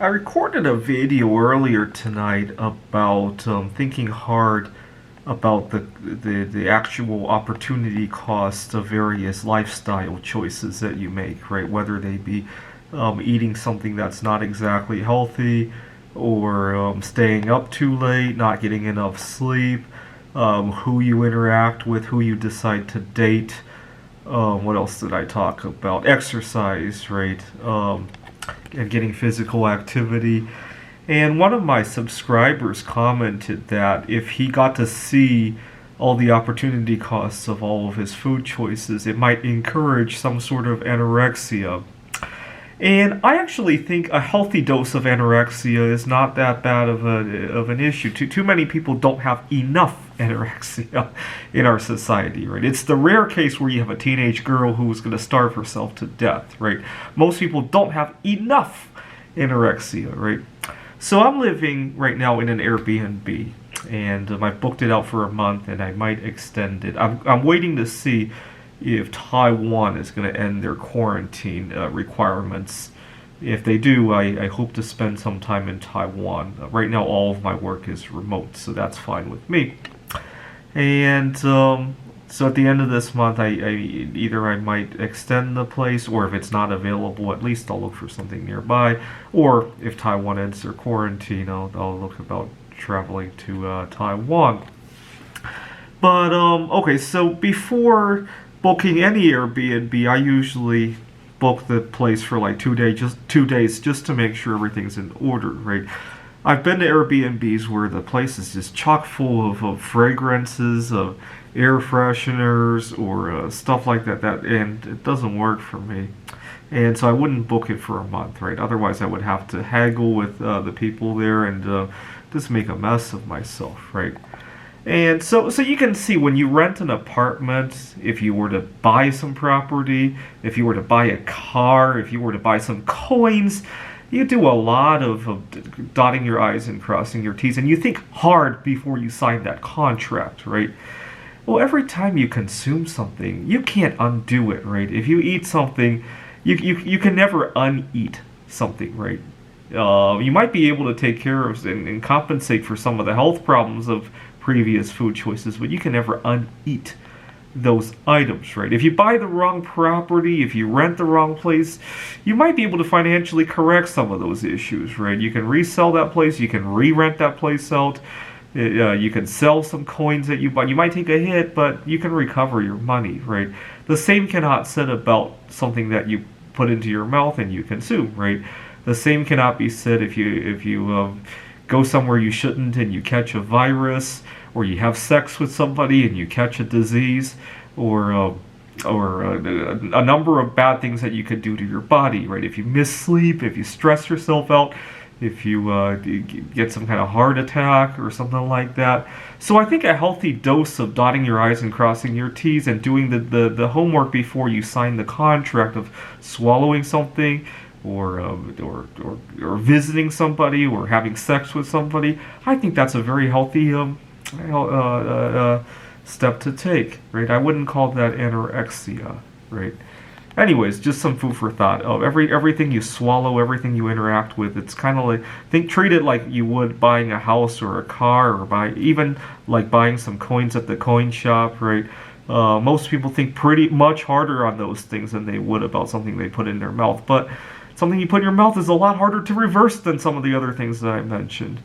I recorded a video earlier tonight about thinking hard about the actual opportunity cost of various lifestyle choices that you make, right? Whether they be eating something that's not exactly healthy, or staying up too late, not getting enough sleep, who you interact with, who you decide to date. What else did I talk about? Exercise, right? And getting physical activity. And one of my subscribers commented that if he got to see all the opportunity costs of all of his food choices, it might encourage some sort of anorexia. And I actually think a healthy dose of anorexia is not that bad of an issue. Too many people don't have enough anorexia in our society, right? It's the rare case where you have a teenage girl who's going to starve herself to death, right? Most people don't have enough anorexia, right? So I'm living right now in an Airbnb, and I booked it out for a month, and I might extend it. I'm waiting to see if Taiwan is going to end their quarantine requirements. If they do, I hope to spend some time in Taiwan. Right now, all of my work is remote, so that's fine with me. And so at the end of this month, either I might extend the place, or if it's not available, at least I'll look for something nearby. Or if Taiwan ends their quarantine, I'll look about traveling to Taiwan. But okay, so before booking any Airbnb, I usually book the place for like 2 days, just to make sure everything's in order, right? I've been to Airbnbs where the place is just chock full of fragrances, of air fresheners, or stuff like that, and it doesn't work for me. And so I wouldn't book it for a month, right? Otherwise, I would have to haggle with the people there and just make a mess of myself, right? And so you can see when you rent an apartment, if you were to buy some property, if you were to buy a car, if you were to buy some coins, you do a lot of dotting your I's and crossing your T's, and you think hard before you sign that contract, right? Well, every time you consume something, you can't undo it, right? If you eat something, you can never uneat something, right? You might be able to take care of and compensate for some of the health problems of previous food choices, but you can never uneat those items, right? If you buy the wrong property, if you rent the wrong place, you might be able to financially correct some of those issues, right? You can resell that place, you can re-rent that place out, you can sell some coins that you bought. You might take a hit, but you can recover your money, right? The same cannot said about something that you put into your mouth and you consume, right? The same cannot be said if you go somewhere you shouldn't and you catch a virus, or you have sex with somebody and you catch a disease, or a number of bad things that you could do to your body, right? If you miss sleep, if you stress yourself out, if you get some kind of heart attack or something like that. So I think a healthy dose of dotting your I's and crossing your T's and doing the homework before you sign the contract of swallowing something, or visiting somebody, or having sex with somebody, I think that's a very healthy step to take, right? I wouldn't call that anorexia, right? Anyways, just some food for thought. Everything you swallow, everything you interact with, it's kind of like, treat it like you would buying a house or a car, or even like buying some coins at the coin shop, right? Most people think pretty much harder on those things than they would about something they put in their mouth, but something you put in your mouth is a lot harder to reverse than some of the other things that I mentioned.